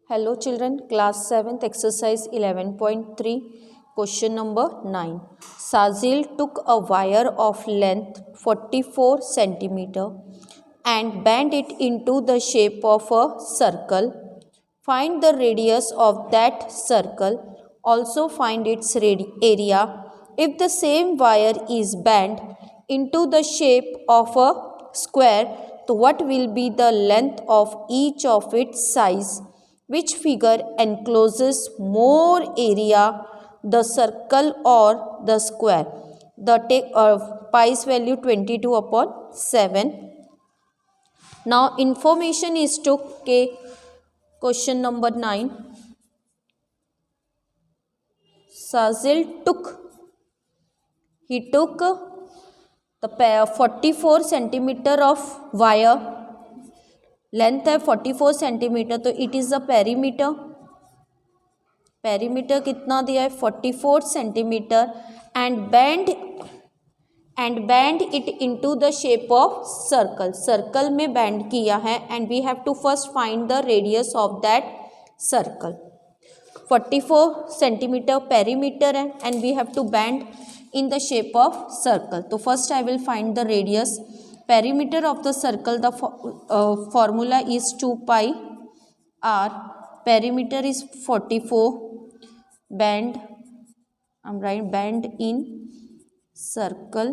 Hello children, class 7th exercise 11.3 question number 9. Sazil took a wire of length 44 centimeter and bent it into the shape of a circle. Find the radius of that circle. Also find its area. If the same wire is bent into the shape of a square, so what will be the length of each of its sides? Which figure encloses more area, the circle or the square? The take pi's value 22 upon 7. Now information is took question number 9. Sazil took the 44 centimeter of wire. Length है 44 centimeter, तो it is the perimeter. Perimeter कितना दिया है 44 centimeter and bend it into the shape of circle. Circle में bend किया है and we have to first find the radius of that circle. 44 centimeter perimeter है and we have to bend in the shape of circle. So first I will find the radius. Perimeter of the circle, the formula is 2 pi r. Perimeter is 44. Bend, I'm writing bend in circle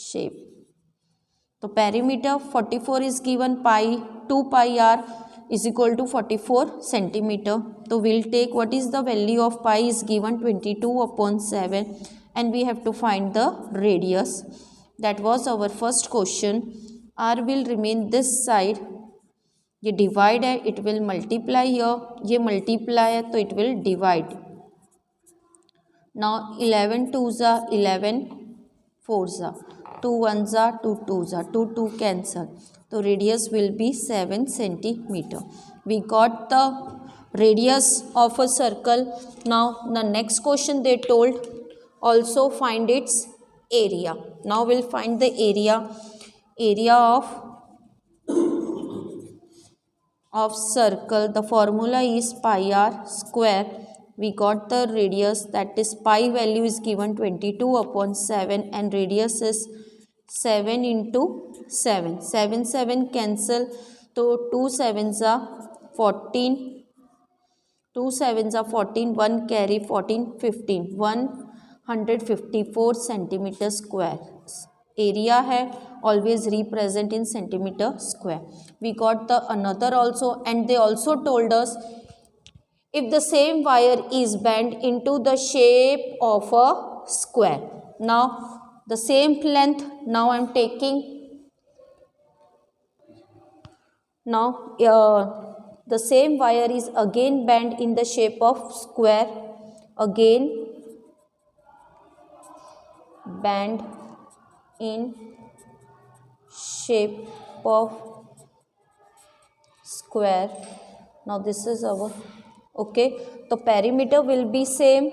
shape. So perimeter 44 is given pi, 2 pi r is equal to 44 centimeter. So we'll take what is the value of pi is given 22 upon 7 and we have to find the radius. That was our first question. R will remain this side. ये divide है, it will multiply here. ये multiply है तो it will divide. Now 11 2s are 11 4s are 2 1s are 2 2s are 2 2 cancel. So radius will be 7 centimeter. We got the radius of a circle. Now the next question they told also find its area. Now we'll find the area of circle. The formula is pi r square. We got the radius, that is pi value is given 22 upon 7 and radius is 7 into 7. 7 7 cancel, so 2 7s are 14. 2 7s are 14, 1 carry 14 15, 154 centimeter square. Area है always represent in centimeter square. We got the another also and they also told us if the same wire is bent into the shape of a square. Now the same length, now I am taking the same wire is again bent in the shape of square. Again bend in shape of square. Now this is our okay. तो perimeter will be same.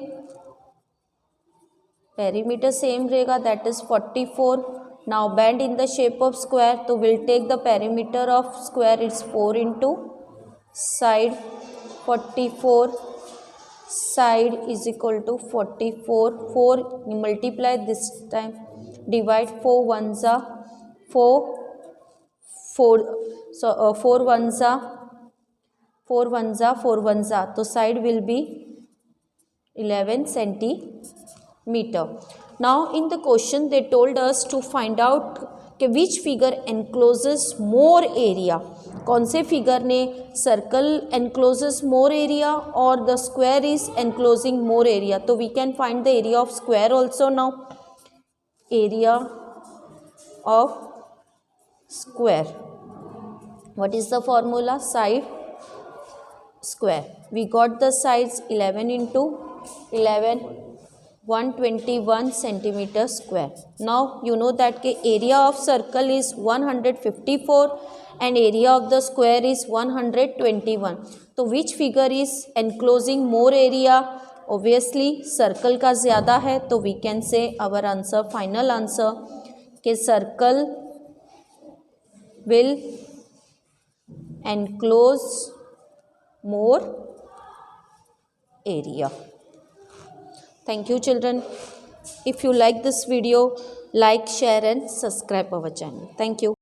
Perimeter same रहेगा, that is 44. Now bend in the shape of square, तो we'll take the perimeter of square, it's 4 into side. 44 side is equal to 44. 4 multiply this time, divide 4 1s are 4. 4 1s are 4 1s are 4 1s are, so side will be 11 centimeter. Now in the question they told us to find out कि which figure encloses more area. कौन से figure ने circle encloses more area और the square is enclosing more area. तो we can find the area of square also now. Area of square. What is the formula? Side square. We got the sides 11 into 11, 121 centimeter square. Now you know that the area of circle is 154 and area of the square is 121. So which figure is enclosing more area? Obviously circle का ज़्यादा है, तो we can say our answer, final answer कि circle will enclose more area. Thank you children. If you like this video, like, share and subscribe our channel. Thank you.